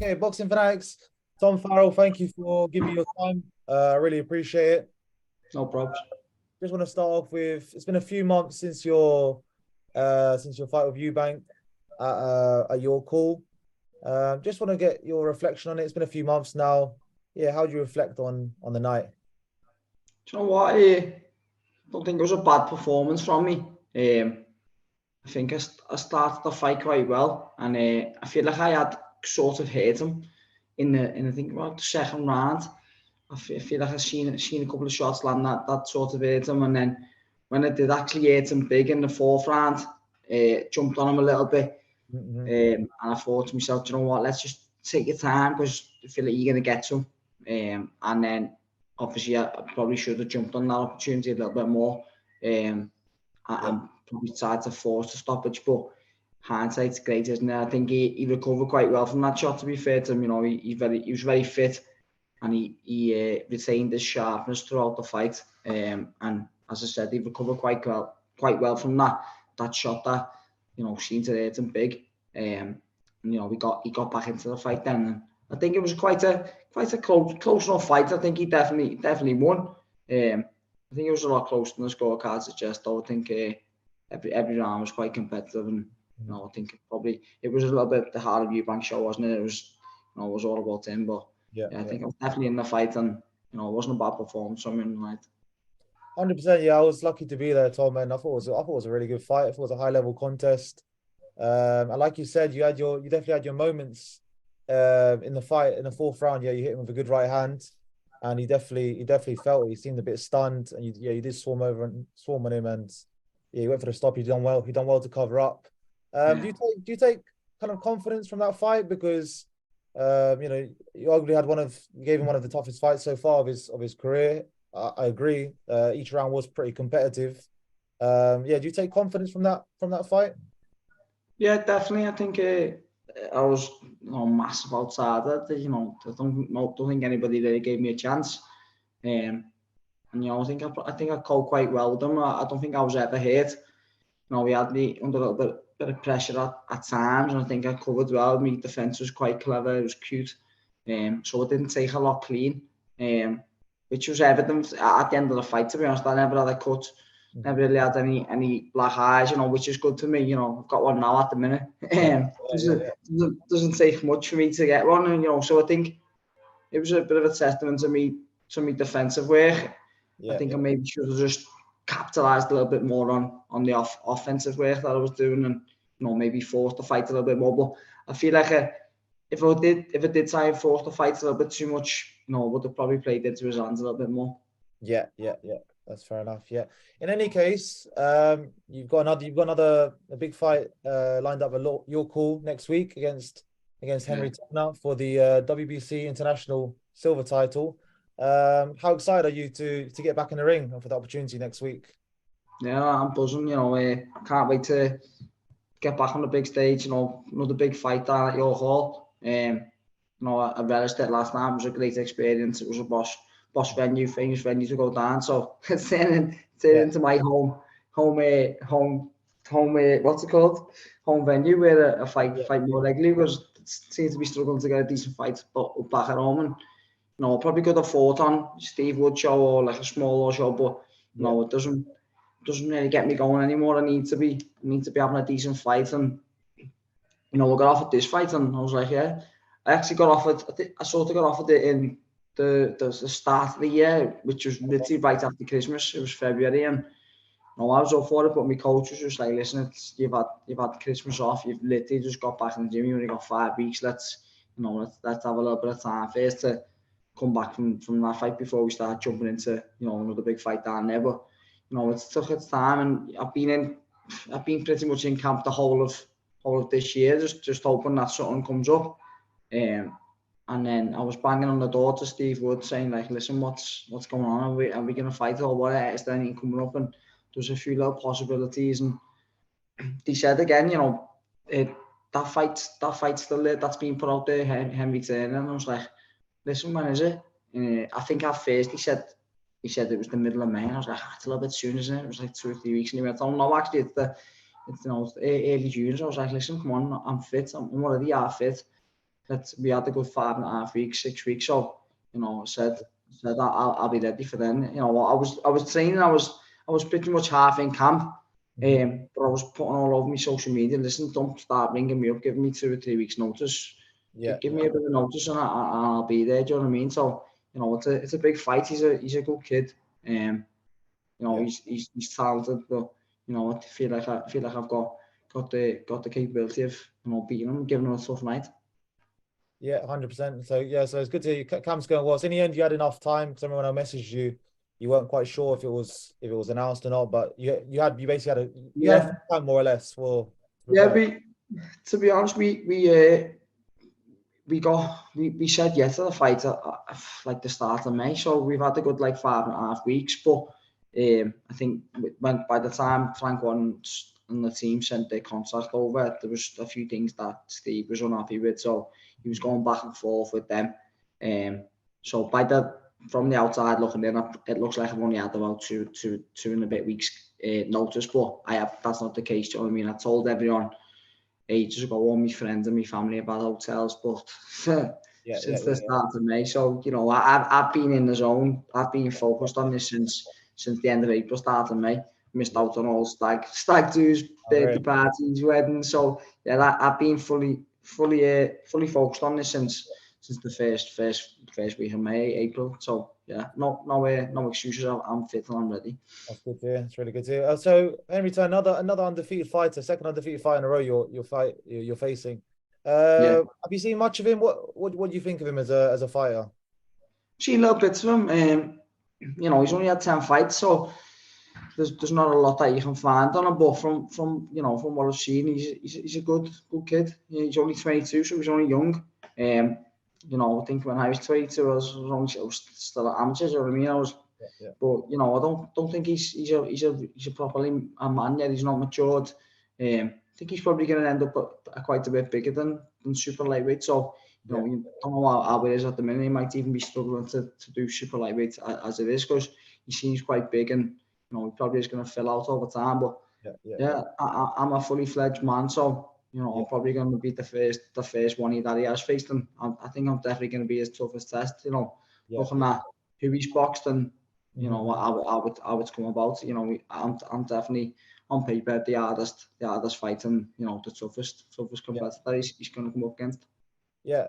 Okay, Boxing Fanatics, Tom Farrell, thank you for giving me your time. I really appreciate it. No problems. Just want to start off with, it's been a few months since your fight with Eubank at your call. Just want to get your reflection on it. It's been a few months now. Yeah, how do you reflect on the night? Do you know what? I don't think it was a bad performance from me. I think I started the fight quite well, and I feel like I had sort of hit him in I think about the second round. I feel like I seen a couple of shots land that sort of hit him, and then when I did actually hit him big in the fourth round, jumped on him a little bit, and I thought to myself, do you know what? Let's just take your time because I feel like you're gonna get to him, and then obviously I probably should have jumped on that opportunity a little bit more. And probably tried to force the stoppage, but hindsight's great, isn't it? I think he recovered quite well from that shot. To be fair to him, you know, he was very fit, and he retained his sharpness throughout the fight. And as I said, he recovered quite well from that shot that seemed to hurt him big. And you know, he got back into the fight then. And I think it was quite a close enough fight. I think he definitely won. I think it was a lot closer than the scorecards suggest, though. I think every round was quite competitive, and I think probably it was a little bit the Harlem Eubank show, wasn't it? It was, it was all about him, but I think I was definitely in the fight, and it wasn't a bad performance from him tonight. 100%. Yeah, I was lucky to be there, Tom, and I thought it was a really good fight. I thought it was a high level contest. And like you said, you definitely had your moments in the fight in the fourth round. Yeah, you hit him with a good right hand, and he definitely felt it. He seemed a bit stunned, and you did swarm on him, and yeah, he went for the stop. He done well. He done well to cover up. Do you take kind of confidence from that fight because you arguably you gave him one of the toughest fights so far of his career. I agree. Each round was pretty competitive. Do you take confidence from that fight? Yeah, definitely. I think I was massive outsider. I don't think anybody really gave me a chance. And I think I coped quite well with them. I don't think I was ever hit. We had me under a little bit of pressure at times, and I think I covered well. My defence was quite clever. It was cute. So it didn't take a lot clean, which was evident at the end of the fight. To be honest, I never had a cut. Never really had any black eyes, which is good for me. I've got one now at the minute. Doesn't take much for me to get one, and so I think it was a bit of a testament to me defensive work. I think I maybe should have just capitalised a little bit more on the offensive work that I was doing, and maybe forced the fight a little bit more. But I feel like if I did try and force the fight a little bit too much, I would have probably played into his hands a little bit more. Yeah. That's fair enough. Yeah. In any case, you've got another big fight lined up at your call next week against Henry Turner for the WBC International Silver title. How excited are you to get back in the ring and for the opportunity next week? Yeah, I'm buzzing. I can't wait to get back on the big stage. Another big fight down at your hall. I relished it last night. It was a great experience. It was a boss venue, famous venue to go down. So it's turning into my home what's it called? Home venue where a fight more regularly, because it seems to be struggling to get a decent fight back at home. And probably could have fought on Steve Wood show or like a smaller show, but it doesn't really get me going anymore. I need to be having a decent fight, and we got offered this fight, and I was like, yeah. I actually got offered. I sort of got offered it in the start of the year, which was literally right after Christmas. It was February, and I was up for it, but my coach was just like, listen, you've had Christmas off. You've literally just got back in the gym. You only got 5 weeks. Let's have a little bit of time first to come back from that fight before we start jumping into another big fight down there. But it took its time, and I've been pretty much in camp the whole of this year, just hoping that something comes up. And then I was banging on the door to Steve Wood saying, like, listen, what's going on? Are we going to fight or what? Is there anything coming up? And there's a few little possibilities, and they said again, that fight's still there. That's been put out there, Henry Turner. And I was like, listen, when is it? I think at first he said it was the middle of May. And I was like, it's a little bit soon, isn't it? It was like 2 or 3 weeks. And he went, oh no, actually it's early June. So I was like, listen, come on, I'm fit. I'm already half fit. we had a good 5.5 weeks, 6 weeks. So, you know, I said I'll be ready for then. You know, I was training. I was pretty much half in camp. But I was putting all over my social media. Listen, don't start ringing me up, giving me 2 or 3 weeks notice. Give me a bit of notice, and I'll be there. Do you know what I mean? So, you know, it's a big fight. He's a good kid. You know, he's talented, but you know, I feel like I've got the capability of, you know, beating him, giving him a tough night. Yeah, 100%. So yeah, so it's good to hear Cam's going well. So in the end, you had enough time because when I messaged you, you weren't quite sure if it was announced or not, but you basically had time more or less for prepare. To be honest, we said yes to the fight at like the start of May, so we've had a good like 5.5 weeks. But I think by the time Frank and the team sent their contract over, there was a few things that Steve was unhappy with, so he was going back and forth with them. So from the outside looking in, it looks like I've only had about two and a bit weeks notice, but that's not the case. Do you know what I mean? I told everyone ages ago, all my friends and my family about hotels, but since the start of May. So, you know, I've been in the zone. I've been focused on this since the end of April, start of May. Missed out on all stag do's, birthday parties, weddings. So yeah, I've been fully focused on this since the first week of May, April. So yeah, no excuses. I'm fit and I'm ready. That's good to hear. It's really good to hear. So Henry, another undefeated fighter, second undefeated fight in a row you're facing. Have you seen much of him? What do you think of him as a fighter? Seen little bits of him. You know, he's only had 10 fights, so there's not a lot that you can find on him. But from what I've seen, he's a good kid. He's only 22, so he's only young. You know, I think when I was 22, I was still at amateur. You know what I mean? But you know, I don't think he's a properly a man yet. He's not matured. I think he's probably going to end up quite a bit bigger than super lightweight. So you know, you don't know how it is at the minute. He might even be struggling to do super lightweight as it is, because he seems quite big, and you know, he probably is going to fill out over time. But I'm a fully fledged man, so you know, I'm probably going to be the first one that he has faced, and I think I'm definitely going to be his toughest test. You know, looking at who he's boxed and you know how it's come about. You know, I'm definitely on paper the hardest fight, and you know, the toughest competitor he's going to come up against. Yeah.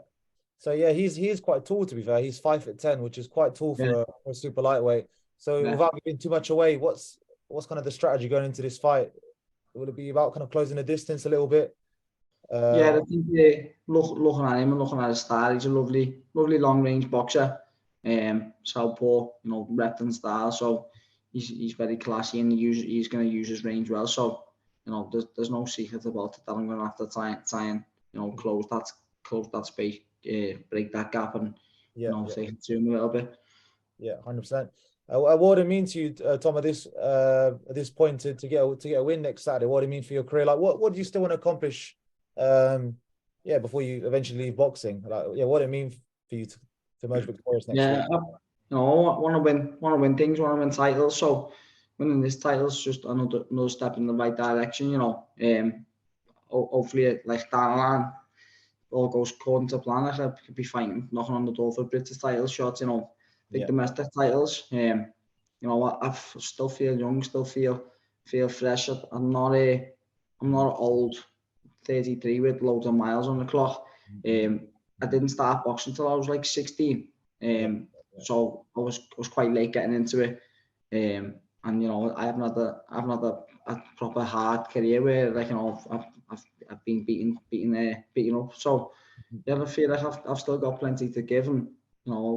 So yeah, he's quite tall, to be fair. He's 5'10", which is quite tall for a super lightweight. So without giving too much away, what's kind of the strategy going into this fight? Will it be about kind of closing the distance a little bit? I think looking at him and looking at his style, he's a lovely long range boxer. Southpaw, you know, Repton style. So he's very classy, and he's going to use his range well. So you know, there's no secret about it that I'm going to have to try and you know, close that space, break that gap, and you know, take it to him a little bit. Yeah, 100%. What would it mean to you, Tom, at this point to get a win next Saturday? What would it mean for your career? Like, what do you still want to accomplish? Before you eventually leave boxing, like, what would it mean for you to merge victorious next week? You know, I want to win things, want to win titles. So winning this title is just another step in the right direction. You know, hopefully, like down the line, all goes according to plan. I could be fighting, knocking on the door for British title shots. You know, big domestic titles. You know, I still feel young, still feel fresh. I'm not old 33 with loads of miles on the clock. I didn't start boxing until I was like 16. So I was quite late getting into it. And you know, I haven't had a proper hard career where, like, you know, I've been beaten up. So I feel like I've still got plenty to give, and you know, I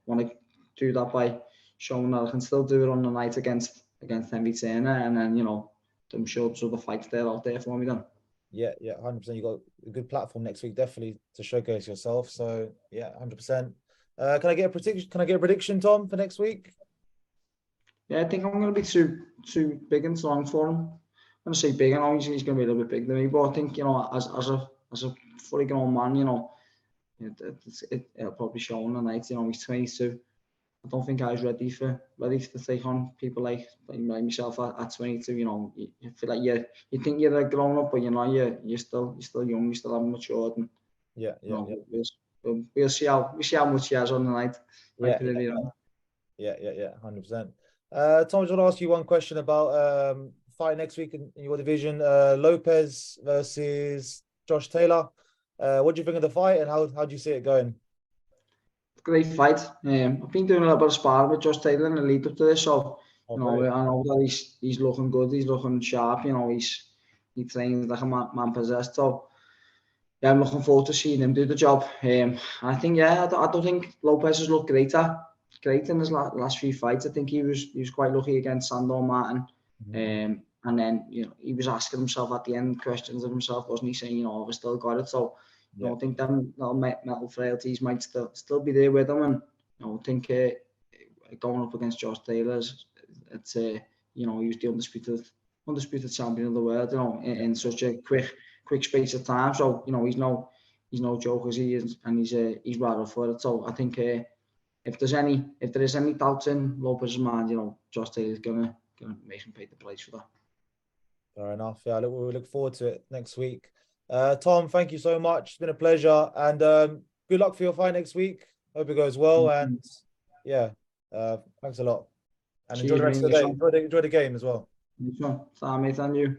want to do that by showing that I can still do it on the night against Henry Turner, and then, you know, I'm sure there's other fights out there for me then. Yeah, 100%. You got a good platform next week, definitely, to showcase yourself. So yeah, 100%. Can I get a prediction? Can I get a prediction, Tom, for next week? Yeah, I think I'm going to be too big and strong for him. I'm going to say big, and obviously he's going to be a little bit bigger than me. But I think, you know, as a fully grown man, you know, it'll probably show on the night. You know, he's 22. I don't think I was ready to take on people like myself at 22. You know, you feel like you think you're a grown up, but you know, you're still young, you still haven't matured, and Yeah, You know, yeah. we'll see how much he has on the night. Yeah, yeah, 100%. Tom, I just want to ask you one question about fight next week in your division. Lopez versus Josh Taylor. What do you think of the fight, and how do you see it going? Great fight. I've been doing a little bit of sparring with Josh Taylor in the lead up to this, so Oh, you know, brilliant. I know that he's looking good, he's looking sharp. You know, he trains like a man possessed. So yeah, I'm looking forward to seeing him do the job. I think I don't think Lopez has looked great in his last few fights. I think he was quite lucky against Sandor Martin. And then, you know, he was asking himself at the end questions of himself, wasn't he? Saying, you know, I've still got it. So, you know, I think them little mental frailties might still be there with him. And, you know, I think going up against Josh Taylor, it's you know, he was the undisputed champion of the world, you know, in such a quick space of time. So, you know, he's no joke as he is, and he's well up for it. So I think if there is any doubts in Lopez's mind, you know, Josh Taylor's gonna make him pay the price for that. Fair enough. Yeah, we look forward to it next week. Tom, thank you so much. It's been a pleasure, and good luck for your fight next week. Hope it goes well, and yeah, thanks a lot, and enjoy Cheers, the rest mate. of the day. Enjoy the game as well. Nice one. Mate, and you.